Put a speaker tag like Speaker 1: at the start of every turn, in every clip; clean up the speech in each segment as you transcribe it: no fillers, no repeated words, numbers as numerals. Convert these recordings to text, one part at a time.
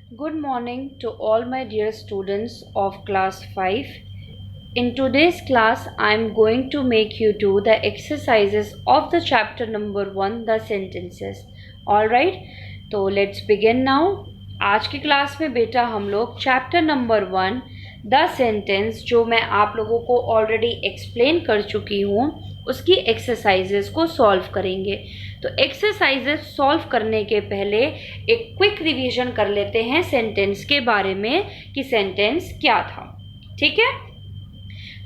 Speaker 1: Good morning to all my dear students of class 5. In today's class, I am going to make you do the exercises of the chapter number 1, the sentences. Alright, तो let's begin now. आज की class में बेटा हम लोग chapter number 1 the sentence जो मैं आप लोगों को ऑलरेडी एक्सप्लेन कर चुकी हूँ उसकी एक्सरसाइजेस को सॉल्व करेंगे। तो एक्सरसाइजेस सॉल्व करने के पहले एक क्विक रिवीजन कर लेते हैं सेंटेंस के बारे में कि सेंटेंस क्या था। ठीक है,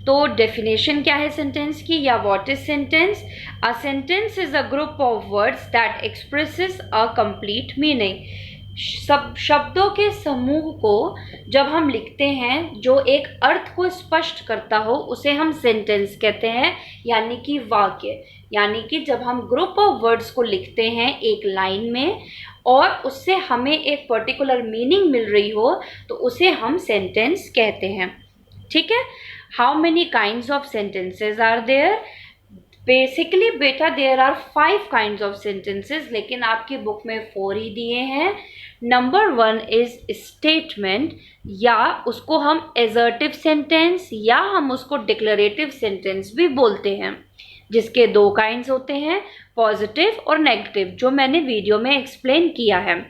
Speaker 1: तो डेफिनेशन क्या है सेंटेंस की या what is sentence? A sentence is a group of words that expresses a complete meaning. सब शब्दों के समूह को जब हम लिखते हैं जो एक अर्थ को स्पष्ट करता हो उसे हम सेंटेंस कहते हैं, यानी कि वाक्य। यानी कि जब हम ग्रुप ऑफ वर्ड्स को लिखते हैं एक लाइन में और उससे हमें एक पर्टिकुलर मीनिंग मिल रही हो तो उसे हम सेंटेंस कहते हैं। ठीक है, how many kinds of sentences are there? Basically बेटा there are 5 kinds of sentences, लेकिन आपकी बुक में 4 ही दिए हैं। नंबर 1 इज स्टेटमेंट, या उसको हम एजर्टिव सेंटेंस या हम उसको डिक्लेरेटिव सेंटेंस भी बोलते हैं, जिसके 2 काइंड्स होते हैं, पॉजिटिव और नेगेटिव, जो मैंने वीडियो में एक्सप्लेन किया है।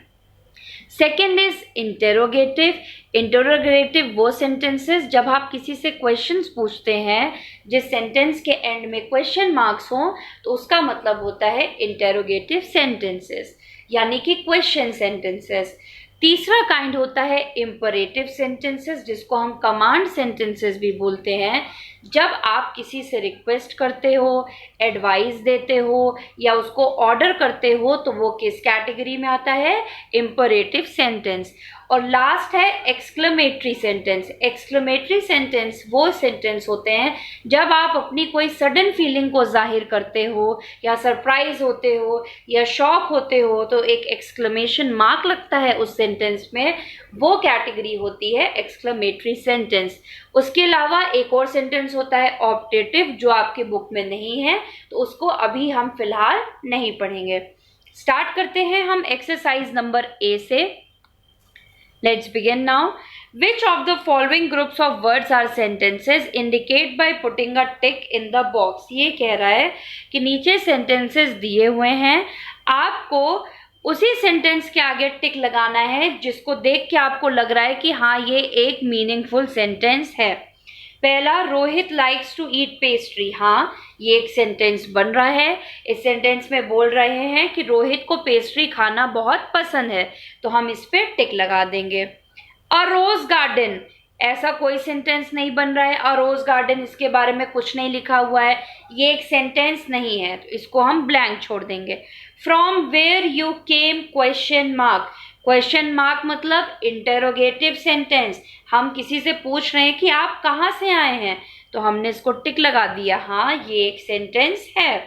Speaker 1: Second is interrogative. इंटेरोगेटिव वो सेंटेंसेस जब आप किसी से क्वेश्चंस पूछते हैं जिस सेंटेंस के एंड में क्वेश्चन मार्क्स हो तो उसका मतलब होता है इंटेरोगेटिव सेंटेंसेस, यानी कि क्वेश्चन सेंटेंसेस। तीसरा काइंड होता है इंपरेटिव सेंटेंसेस, जिसको हम कमांड सेंटेंसेस भी बोलते हैं। जब आप किसी से रिक्वेस्ट करते हो, एडवाइस देते हो या उसको ऑर्डर करते हो तो वो किस कैटेगरी में आता है? Imperative sentence. और लास्ट है एक्सक्लेमेटरी सेंटेंस। एक्सक्लेमेटरी सेंटेंस वो सेंटेंस होते हैं जब आप अपनी कोई सडन फीलिंग को जाहिर करते हो या सरप्राइज होते हो या शॉक होते हो तो एक एक्सक्लेमेशन मार्क लगता है उस सेंटेंस में, वो कैटेगरी होती है एक्सक्लेमेटरी सेंटेंस। उसके अलावा एक और सेंटेंस होता है ऑप्टेटिव, जो आपकी बुक में नहीं है तो उसको अभी हम फिलहाल नहीं पढ़ेंगे। स्टार्ट करते हैं हम एक्सरसाइज नंबर ए से। Let's begin now. Which of the following groups of words are sentences? Indicate by putting a tick in the box. ये कह रहा है कि नीचे sentences दिए हुए हैं, आपको उसी सेंटेंस के आगे टिक लगाना है जिसको देख के आपको लग रहा है कि हाँ ये एक मीनिंगफुल सेंटेंस है। पहला, Rohit likes to eat pastry. हाँ, ये एक सेंटेंस बन रहा है। इस सेंटेंस में बोल रहे हैं कि रोहित को पेस्ट्री खाना बहुत पसंद है, तो हम इस पे टिक लगा देंगे। अ रोज गार्डन, ऐसा कोई सेंटेंस नहीं बन रहा है। अ रोज गार्डन, इसके बारे में कुछ नहीं लिखा हुआ है, ये एक सेंटेंस नहीं है, तो इसको हम ब्लैंक छोड़ देंगे। From where you came question mark. Question mark मतलब इंटेरोगेटिव सेंटेंस। हम किसी से पूछ रहे हैं कि आप कहाँ से आए हैं, तो हमने इसको टिक लगा दिया, हाँ ये एक सेंटेंस है।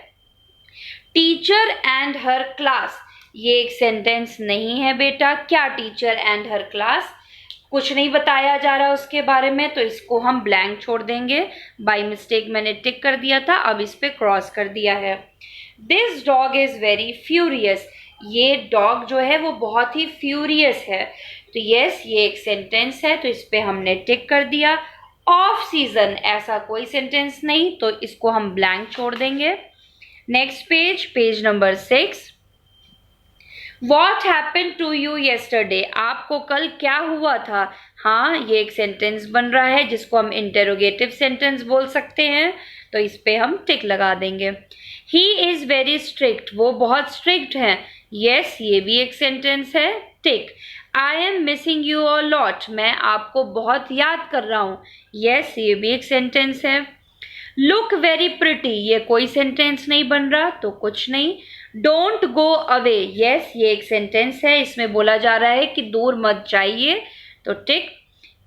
Speaker 1: टीचर एंड हर क्लास, ये एक सेंटेंस नहीं है बेटा। क्या टीचर एंड हर क्लास? कुछ नहीं बताया जा रहा उसके बारे में, तो इसको हम ब्लैंक छोड़ देंगे। बाय मिस्टेक मैंने टिक कर दिया था, अब इस पे क्रॉस कर दिया है। This dog is very furious, ये डॉग जो है वो बहुत ही फ्यूरियस है, तो यस ये एक सेंटेंस है, तो इस पे हमने टिक कर दिया। ऑफ सीजन, ऐसा कोई सेंटेंस नहीं, तो इसको हम ब्लैंक छोड़ देंगे। Next page, page number 6। What happen to you yesterday, आपको कल क्या हुआ था? हाँ, ये एक सेंटेंस बन रहा है जिसको हम इंटेरोगेटिव सेंटेंस बोल सकते हैं, तो इस पे हम टिक लगा देंगे। ही इज वेरी स्ट्रिक्ट, वो बहुत स्ट्रिक्ट है, यस ये भी एक सेंटेंस है, tick. I am missing you a lot, मैं आपको बहुत याद कर रहा हूँ, यस ये भी एक सेंटेंस है। लुक वेरी प्रिटी, ये कोई सेंटेंस नहीं बन रहा, तो कुछ नहीं। डोंट गो अवे, यस ये एक सेंटेंस है, इसमें बोला जा रहा है कि दूर मत जाइए, तो टिक।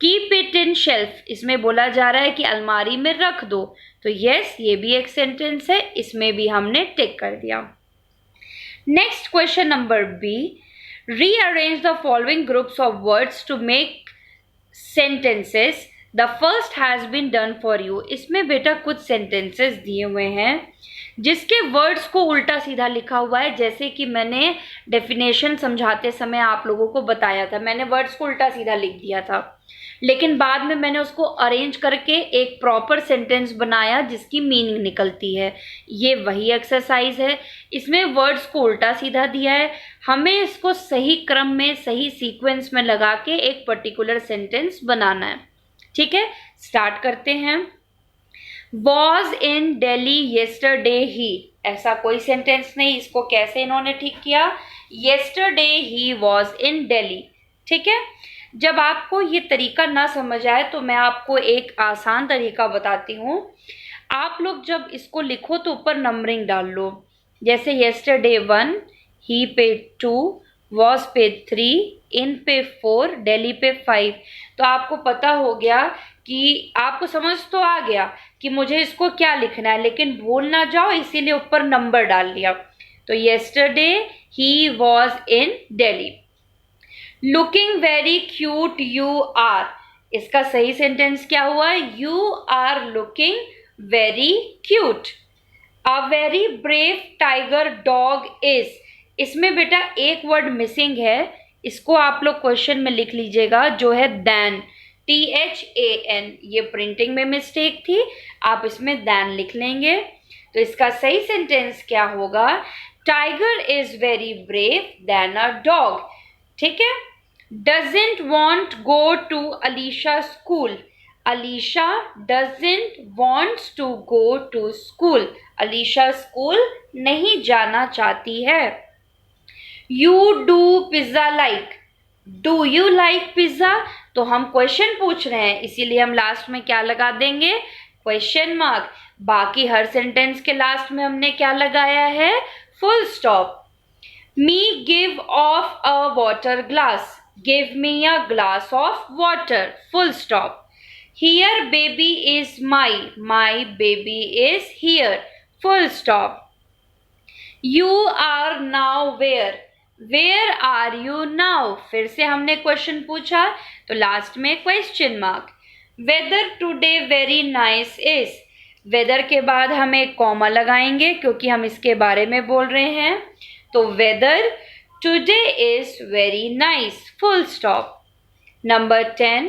Speaker 1: कीप इट इन शेल्फ, इसमें बोला जा रहा है कि अलमारी में रख दो, तो यस ये भी एक सेंटेंस है, इसमें भी हमने टिक कर दिया। Next question number B, rearrange the following groups of words to make sentences the first has been done for you. इसमें बेटा कुछ सेंटेंसेस दिए हुए हैं जिसके वर्ड्स को उल्टा सीधा लिखा हुआ है, जैसे कि मैंने डेफिनेशन समझाते समय आप लोगों को बताया था, मैंने वर्ड्स को उल्टा सीधा लिख दिया था, लेकिन बाद में मैंने उसको अरेंज करके एक प्रॉपर सेंटेंस बनाया जिसकी मीनिंग निकलती है। ये वही एक्सरसाइज है, इसमें वर्ड्स को उल्टा सीधा दिया है, हमें इसको सही क्रम में सही सीक्वेंस में लगा के एक पर्टिकुलर सेंटेंस बनाना है। ठीक है, स्टार्ट करते हैं। वॉज इन दिल्ली येस्टरडे ही, ऐसा कोई सेंटेंस नहीं, इसको कैसे इन्होंने ठीक किया, yesterday he was in Delhi. ठीक है, जब आपको ये तरीका ना समझ आए तो मैं आपको एक आसान तरीका बताती हूँ। आप लोग जब इसको लिखो तो ऊपर नंबरिंग डाल लो, जैसे येस्टरडे 1, ही पे 2, वॉज पे 3, इन पे 4, दिल्ली पे 5। तो आपको पता हो गया कि आपको समझ तो आ गया कि मुझे इसको क्या लिखना है, लेकिन भूल ना जाओ इसीलिए ऊपर नंबर डाल लिया। तो yesterday he was in Delhi. Looking very cute you are, इसका सही सेंटेंस क्या हुआ, you are looking very cute. A very brave tiger dog is, इसमें बेटा एक वर्ड मिसिंग है, इसको आप लोग क्वेश्चन में लिख लीजिएगा, जो है देन, THAN। ये प्रिंटिंग में मिस्टेक थी, आप इसमें देन लिख लेंगे। तो इसका सही सेंटेंस क्या होगा, tiger is very brave then a dog. ठीक है, doesn't want go to Alisha school, Alisha doesn't wants to go to school, Alisha school नहीं जाना चाहती है। You do pizza like, do you like pizza, तो हम क्वेश्चन पूछ रहे हैं इसीलिए हम लास्ट में क्या लगा देंगे, क्वेश्चन मार्क। बाकी हर सेंटेंस के लास्ट में हमने क्या लगाया है, full stop. Me give of a water glass, give me a glass of water, full stop. Here baby is my, my baby is here, full stop. You are now where, where are you now, फिर से हमने question पूछा तो last में question mark. Weather today very nice is, weather के बाद हम एक कॉमा लगाएंगे क्योंकि हम इसके बारे में बोल रहे हैं, तो weather today is very nice, full stop. Number 10,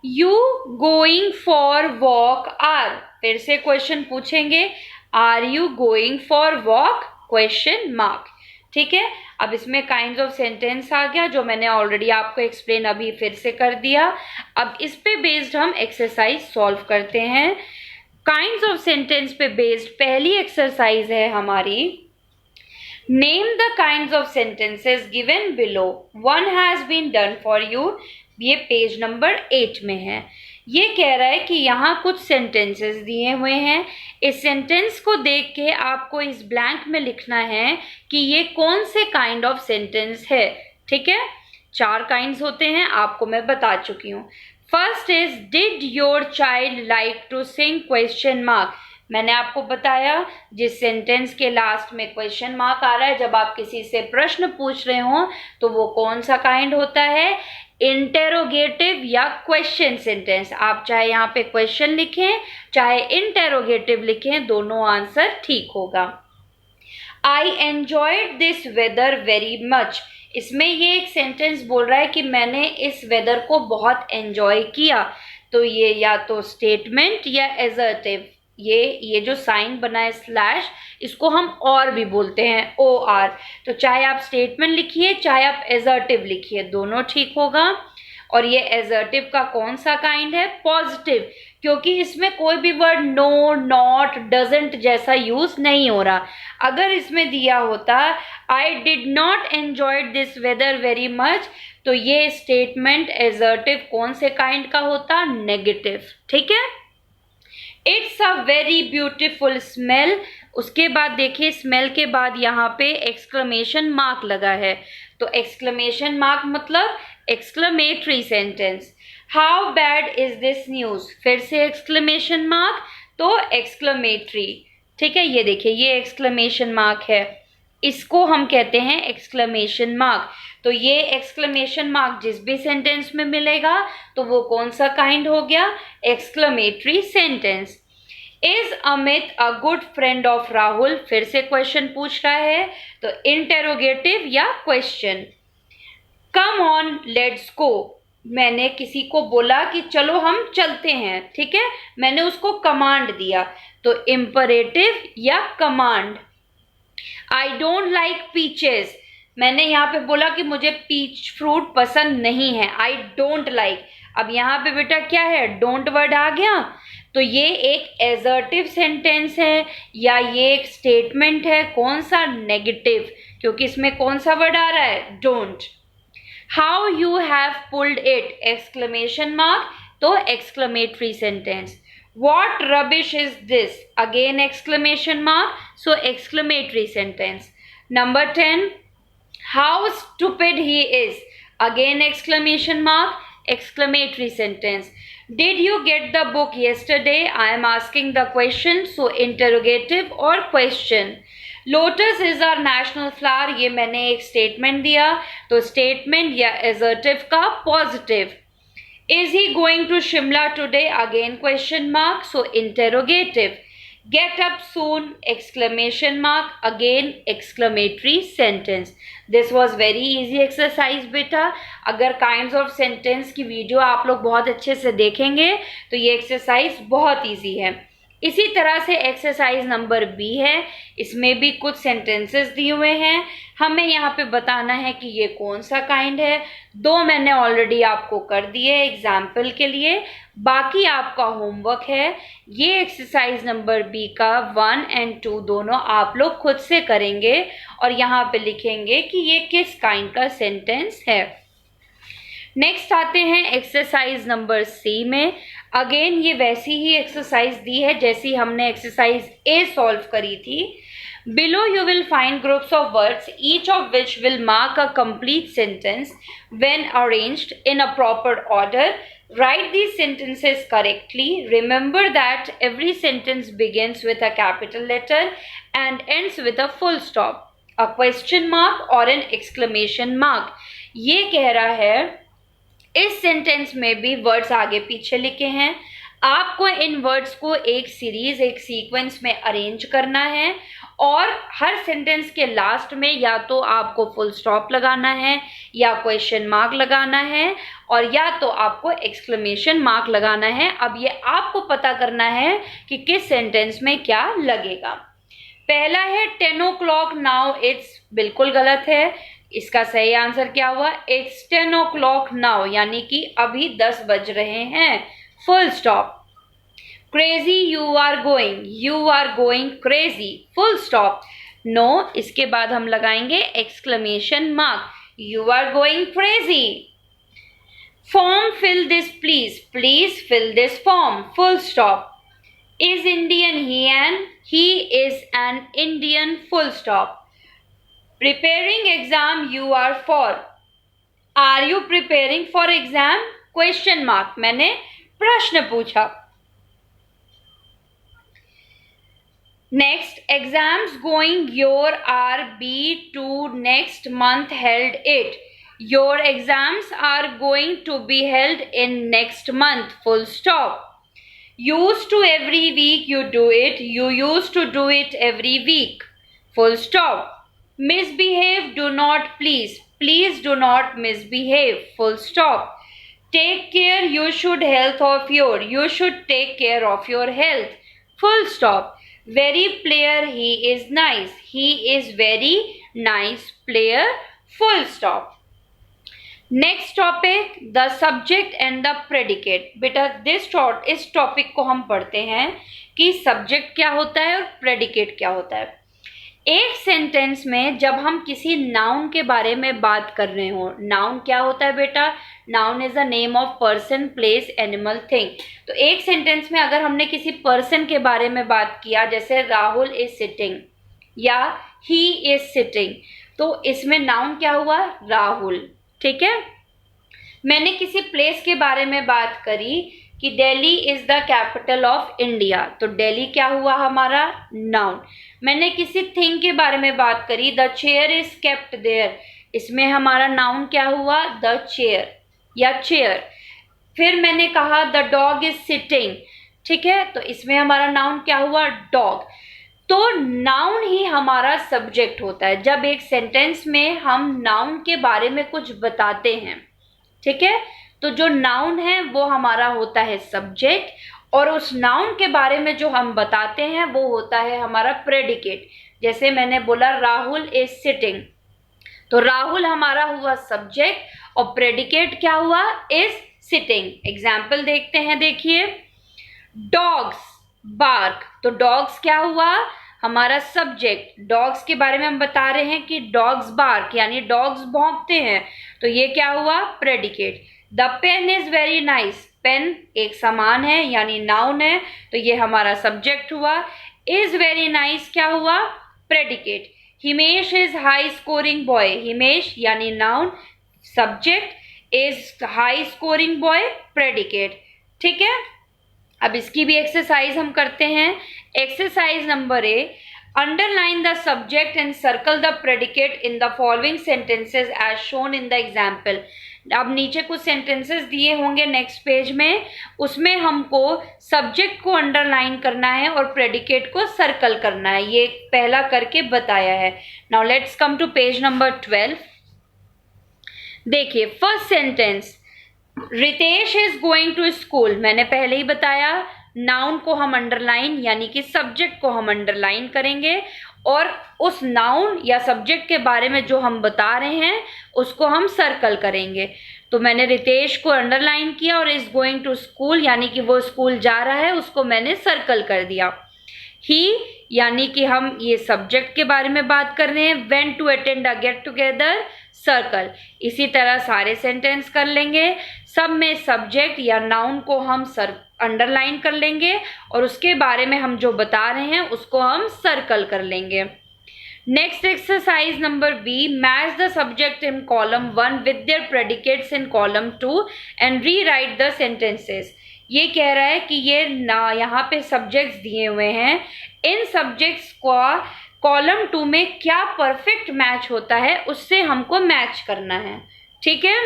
Speaker 1: you going for walk are, फिर से क्वेश्चन पूछेंगे, are you going for walk, question mark. ठीक है, अब इसमें काइंड्स ऑफ सेंटेंस आ गया जो मैंने ऑलरेडी आपको एक्सप्लेन अभी फिर से कर दिया। अब इस पे बेस्ड हम एक्सरसाइज सॉल्व करते हैं। काइंड्स ऑफ सेंटेंस पे बेस्ड पहली एक्सरसाइज है हमारी, name the kinds of sentences given below, one has been done for you. ये पेज नंबर 8 में है। ये कह रहा है कि यहाँ कुछ सेंटेंसेस दिए हुए हैं, इस सेंटेंस को देख के आपको इस ब्लैंक में लिखना है कि ये कौन से काइंड ऑफ सेंटेंस है। ठीक है, 4 काइंड्स होते हैं, आपको मैं बता चुकी हूँ। First is did your child like to sing, question mark. मैंने आपको बताया जिस सेंटेंस के लास्ट में क्वेश्चन मार्क आ रहा है, जब आप किसी से प्रश्न पूछ रहे हो तो वो कौन सा काइंड होता है, इंटेरोगेटिव या क्वेश्चन सेंटेंस। आप चाहे यहाँ पे क्वेश्चन लिखें चाहे इंटेरोगेटिव लिखें, दोनों आंसर ठीक होगा। I enjoyed this weather very much, इसमें ये एक सेंटेंस बोल रहा है कि मैंने इस वेदर को बहुत एंजॉय किया, तो ये या तो स्टेटमेंट या एजर्टिव। ये जो साइन बना है स्लैश, इसको हम और भी बोलते हैं OR। तो चाहे आप स्टेटमेंट लिखिए चाहे आप एजर्टिव लिखिए, दोनों ठीक होगा। और ये एजर्टिव का कौन सा काइंड है, पॉजिटिव, क्योंकि इसमें कोई भी वर्ड नो, नॉट, डजंट जैसा यूज नहीं हो रहा। अगर इसमें दिया होता I did not enjoyed this weather very much, तो ये स्टेटमेंट एजर्टिव कौन से काइंड का होता, नेगेटिव। ठीक है, it's a very beautiful smell, उसके बाद देखिए स्मेल के बाद यहाँ पे एक्सक्लेमेशन मार्क लगा है, तो एक्सक्लेमेशन मार्क मतलब exclamatory sentence. How bad is this news, फिर से एक्सक्लेमेशन मार्क, तो एक्सक्लेमेटरी। ठीक है, ये देखिए ये एक्सक्लेमेशन मार्क है। इसको हम कहते हैं एक्सक्लेमेशन मार्क। तो ये एक्सक्लेमेशन मार्क जिस भी सेंटेंस में मिलेगा तो वो कौन सा काइंड हो गया, exclamatory sentence. Is Amit a good friend of Rahul, फिर से क्वेश्चन पूछ रहा है, तो इंटेरोगेटिव या question. Come on let's go, मैंने किसी को बोला कि चलो हम चलते हैं, ठीक है, मैंने उसको कमांड दिया, तो इंपरेटिव या command. I don't like peaches, मैंने यहाँ पे बोला कि मुझे पीच फ्रूट पसंद नहीं है, आई डोंट लाइक। अब यहाँ पे बेटा क्या है, डोंट वर्ड आ गया, तो ये एक एजर्टिव सेंटेंस है या ये एक स्टेटमेंट है, कौन सा, नेगेटिव, क्योंकि इसमें कौन सा वर्ड आ रहा है, don't. How you have pulled it, exclamation mark, तो exclamatory sentence. What rubbish is this? Again exclamation mark, so exclamatory sentence. Number 10, how stupid he is. Again exclamation mark, exclamatory sentence. Did you get the book yesterday? I am asking the question, so interrogative or question. Lotus is our national flower, ये मैंने एक statement दिया, तो statement या assertive का positive. Is he going to Shimla today? Again question mark, so interrogative. Get up soon, exclamation mark, again exclamatory sentence. This was very easy exercise बेटा। अगर kinds of sentence की video आप लोग बहुत अच्छे से देखेंगे तो ये एक्सरसाइज बहुत इजी है। इसी तरह से एक्सरसाइज नंबर बी है, इसमें भी कुछ सेंटेंसेस दिए हुए हैं, हमें यहाँ पे बताना है कि ये कौन सा काइंड है। दो मैंने ऑलरेडी आपको कर दिए एग्जाम्पल के लिए, बाकी आपका होमवर्क है। ये एक्सरसाइज नंबर बी का 1 और 2 दोनों आप लोग खुद से करेंगे और यहाँ पे लिखेंगे कि ये किस काइंड का सेंटेंस है। नेक्स्ट आते हैं एक्सरसाइज नंबर सी में। अगेन ये वैसी ही एक्सरसाइज दी है जैसी हमने एक्सरसाइज ए सॉल्व करी थी। Below you will find groups of words each of which will mark a complete sentence when arranged in a proper order. Write these sentences correctly. Remember that every sentence begins with a capital letter and ends with a full stop, a question mark or an exclamation mark. ये कह रहा है इस sentence में भी words आगे पीछे लिखे हैं, आपको इन वर्ड्स को एक सीरीज, एक सीक्वेंस में अरेंज करना है और हर सेंटेंस के लास्ट में या तो आपको फुल स्टॉप लगाना है या क्वेश्चन मार्क लगाना है और या तो आपको एक्सक्लेमेशन मार्क लगाना है। अब ये आपको पता करना है कि किस सेंटेंस में क्या लगेगा। पहला है 10 o'clock नाउ इट्स, बिल्कुल गलत है। इसका सही आंसर क्या हुआ, इट्स 10 o'clock नाउ, यानी कि अभी 10 बज रहे हैं, full stop. Crazy you are going crazy, full stop. No, इसके बाद हम लगाएंगे exclamation mark, you are going crazy. Form fill this please fill this form, full stop. Is Indian he is an Indian, full stop. Preparing exam you are for, are you preparing for exam, question mark, मैंने प्रश्न पूछा। Next, exams going your are be to next month held it, your exams are going to be held in next month, full stop। Used to every week you do it, you used to do it every week, full stop। Misbehave, do not please do not misbehave, full stop। Take care, you should take care of your health, full stop। Very player, he is very nice player, full stop। Next topic, the subject and the predicate. बेटा इस topic को हम पढ़ते हैं कि subject क्या होता है और प्रेडिकेट क्या होता है। एक सेंटेंस में जब हम किसी नाउन के बारे में बात कर रहे हो, नाउन क्या होता है बेटा, noun is the name of person, place, animal, thing. तो एक सेंटेंस में अगर हमने किसी पर्सन के बारे में बात किया, जैसे राहुल इज सिटिंग या ही इज सिटिंग, तो इसमें नाउन क्या हुआ, राहुल, ठीक है। मैंने किसी प्लेस के बारे में बात करी कि Delhi is the capital of India, तो दिल्ली क्या हुआ हमारा नाउन। मैंने किसी थिंग के बारे में बात करी, the chair is kept there, इसमें हमारा नाउन क्या हुआ द चेयर या चेयर। फिर मैंने कहा द डॉग इज सिटिंग, ठीक है, तो इसमें हमारा नाउन क्या हुआ डॉग। तो नाउन ही हमारा सब्जेक्ट होता है। जब एक सेंटेंस में हम नाउन के बारे में कुछ बताते हैं, ठीक है, तो जो नाउन है वो हमारा होता है सब्जेक्ट, और उस नाउन के बारे में जो हम बताते हैं वो होता है हमारा प्रेडिकेट। जैसे मैंने बोला राहुल इज सिटिंग, तो राहुल हमारा हुआ सब्जेक्ट और प्रेडिकेट क्या हुआ इज सिटिंग। एग्जाम्पल देखते हैं, देखिए डॉग्स बार्क, तो डॉग्स क्या हुआ हमारा सब्जेक्ट। डॉग्स के बारे में हम बता रहे हैं कि डॉग्स बार्क यानी डॉग्स भौंकते हैं, तो ये क्या हुआ predicate. The pen is very nice, pen एक सामान है यानी नाउन है, तो ये हमारा सब्जेक्ट हुआ। इज वेरी नाइस क्या हुआ predicate. Himesh is high scoring boy, Himesh यानी noun, subject, is high scoring boy predicate, ठीक है। अब इसकी भी एक्सरसाइज हम करते हैं। Exercise number A, underline the subject and circle the predicate in the following sentences as shown in the example. अब नीचे कुछ सेंटेंसेस दिए होंगे नेक्स्ट पेज में, उसमें हमको सब्जेक्ट को अंडरलाइन करना है और प्रेडिकेट को सर्कल करना है, ये पहला करके बताया है। Now let's come to page number 12। देखिए first sentence, Ritesh is going to school, मैंने पहले ही बताया नाउन को हम अंडरलाइन यानी कि सब्जेक्ट को हम अंडरलाइन करेंगे और उस नाउन या सब्जेक्ट के बारे में जो हम बता रहे हैं उसको हम सर्कल करेंगे। तो मैंने रितेश को अंडरलाइन किया और इज गोइंग टू स्कूल यानी कि वो स्कूल जा रहा है उसको मैंने सर्कल कर दिया। ही यानी कि हम ये सब्जेक्ट के बारे में बात कर रहे हैं, went to attend a get together circle. इसी तरह सारे सेंटेंस कर लेंगे, सब में सब्जेक्ट या नाउन को हम अंडरलाइन कर लेंगे और उसके बारे में हम जो बता रहे हैं उसको हम सर्कल कर लेंगे। Next exercise number B, match the subject in column 1 with their predicates in column 2 and rewrite the sentences. ये कह रहा है कि ये ना यहाँ पे सब्जेक्ट्स दिए हुए हैं, इन सब्जेक्ट्स का कॉलम 2 में क्या परफेक्ट मैच होता है उससे हमको मैच करना है, ठीक है।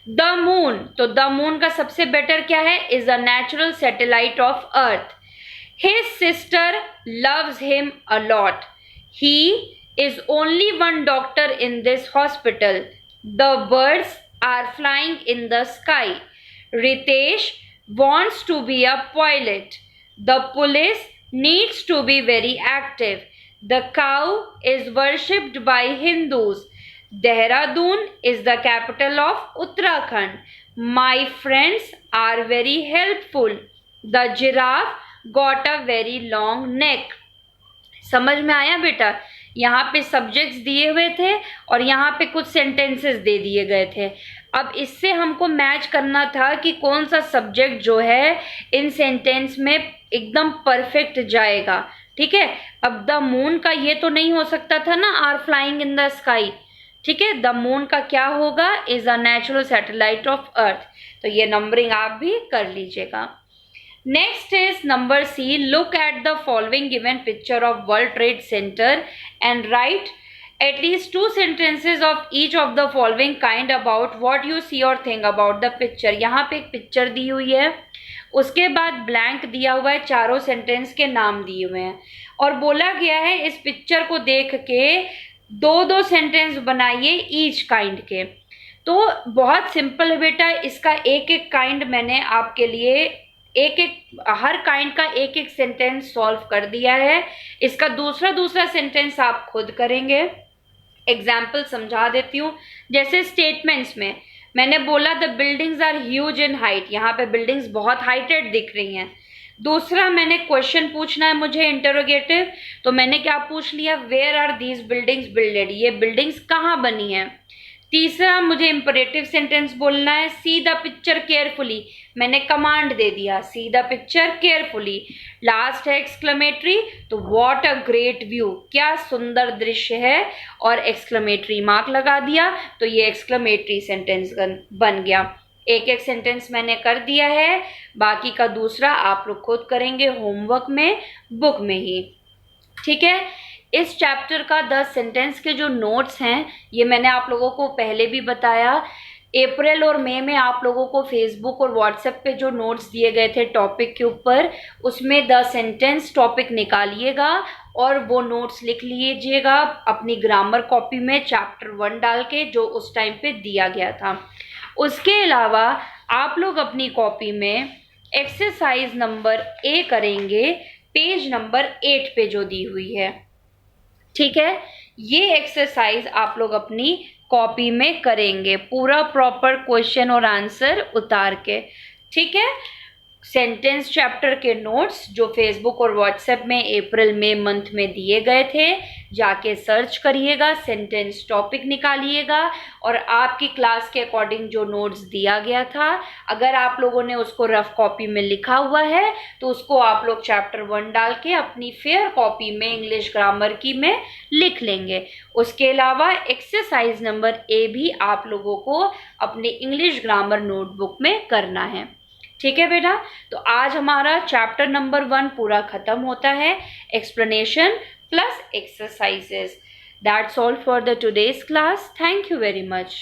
Speaker 1: द मून, तो द मून का सबसे बेटर क्या है, is a natural satellite of earth. His sister loves him a lot, he is only one doctor in this hospital, the birds are flying in the sky, Ritesh wants to be a pilot, the police needs to be very active, the cow is worshipped by Hindus, Dehradun is the capital of Uttarakhand, my friends are very helpful, the giraffe got a very long neck। समझ में आया बेटा, यहाँ पे subjects दिए हुए थे और यहाँ पे कुछ सेंटेंसेस दे दिए गए थे। अब इससे हमको मैच करना था कि कौन सा सब्जेक्ट जो है इन सेंटेंस में एकदम परफेक्ट जाएगा, ठीक है। अब द मून का ये तो नहीं हो सकता था ना, are flying in the sky, ठीक है। द मून का क्या होगा, is a natural satellite of earth. तो ये नंबरिंग आप भी कर लीजिएगा। Next is number C, look at the following given picture of World Trade Center and write at least 2 sentences of each of the following kind about what you see or think about the picture। यहाँ पे एक picture दी हुई है, उसके बाद blank दिया हुआ है, चारों सेंटेंस के नाम दिए हुए हैं और बोला गया है इस पिक्चर को देख के 2-2 सेंटेंस बनाइए ईच काइंड के। तो बहुत सिंपल है बेटा, इसका एक एक काइंड मैंने आपके लिए हर काइंड का एक एक सेंटेंस सॉल्व कर दिया है। इसका दूसरा सेंटेंस आप खुद करेंगे। एग्जाम्पल समझा देती हूँ। जैसे स्टेटमेंट्स में मैंने बोला the buildings are huge in height, यहाँ पे बिल्डिंग्स बहुत हाइटेड दिख रही हैं। दूसरा मैंने क्वेश्चन पूछना है मुझे इंटरोगेटिव, तो मैंने क्या पूछ लिया, where are these buildings builded, ये बिल्डिंग्स कहाँ बनी है। तीसरा मुझे इंपरेटिव सेंटेंस बोलना है, सी द पिक्चर केयरफुली, मैंने कमांड दे दिया see the picture carefully. Last है एक्सक्लेमेटरी, तो व्हाट अ ग्रेट व्यू, क्या सुंदर दृश्य है, और एक्सक्लेमेटरी मार्क लगा दिया, तो ये एक्सक्लेमेटरी सेंटेंस बन गया। एक एक सेंटेंस मैंने कर दिया है, बाकी का दूसरा आप लोग खुद करेंगे होमवर्क में, बुक में ही। ठीक है। इस चैप्टर का 10 सेंटेंस के जो नोट्स हैं ये मैंने आप लोगों को पहले भी बताया। अप्रैल और मई में आप लोगों को फेसबुक और व्हाट्सएप पे जो नोट्स दिए गए थे टॉपिक के ऊपर, उसमें 10 सेंटेंस टॉपिक निकालिएगा और वो नोट्स लिख लीजिएगा अपनी ग्रामर कॉपी में चैप्टर 1 डाल के, जो उस टाइम पे दिया गया था। उसके अलावा आप लोग अपनी कॉपी में एक्सरसाइज नंबर ए करेंगे, पेज नंबर 8 पे जो दी हुई है। ठीक है, ये एक्सरसाइज आप लोग अपनी कॉपी में करेंगे, पूरा प्रॉपर क्वेश्चन और आंसर उतार के। ठीक है। सेंटेंस चैप्टर के नोट्स जो फेसबुक और व्हाट्सएप में अप्रैल मई मंथ में दिए गए थे, जाके सर्च करिएगा, सेंटेंस टॉपिक निकालिएगा और आपकी क्लास के अकॉर्डिंग जो नोट्स दिया गया था, अगर आप लोगों ने उसको रफ कॉपी में लिखा हुआ है तो उसको आप लोग चैप्टर 1 डाल के अपनी फेयर कॉपी में इंग्लिश ग्रामर की में लिख लेंगे। उसके अलावा एक्सरसाइज नंबर ए भी आप लोगों को अपने इंग्लिश ग्रामर नोटबुक में करना है। ठीक है बेटा, तो आज हमारा चैप्टर नंबर 1 पूरा खत्म होता है, explanation plus exercises. That's all for the today's class. Thank you very much.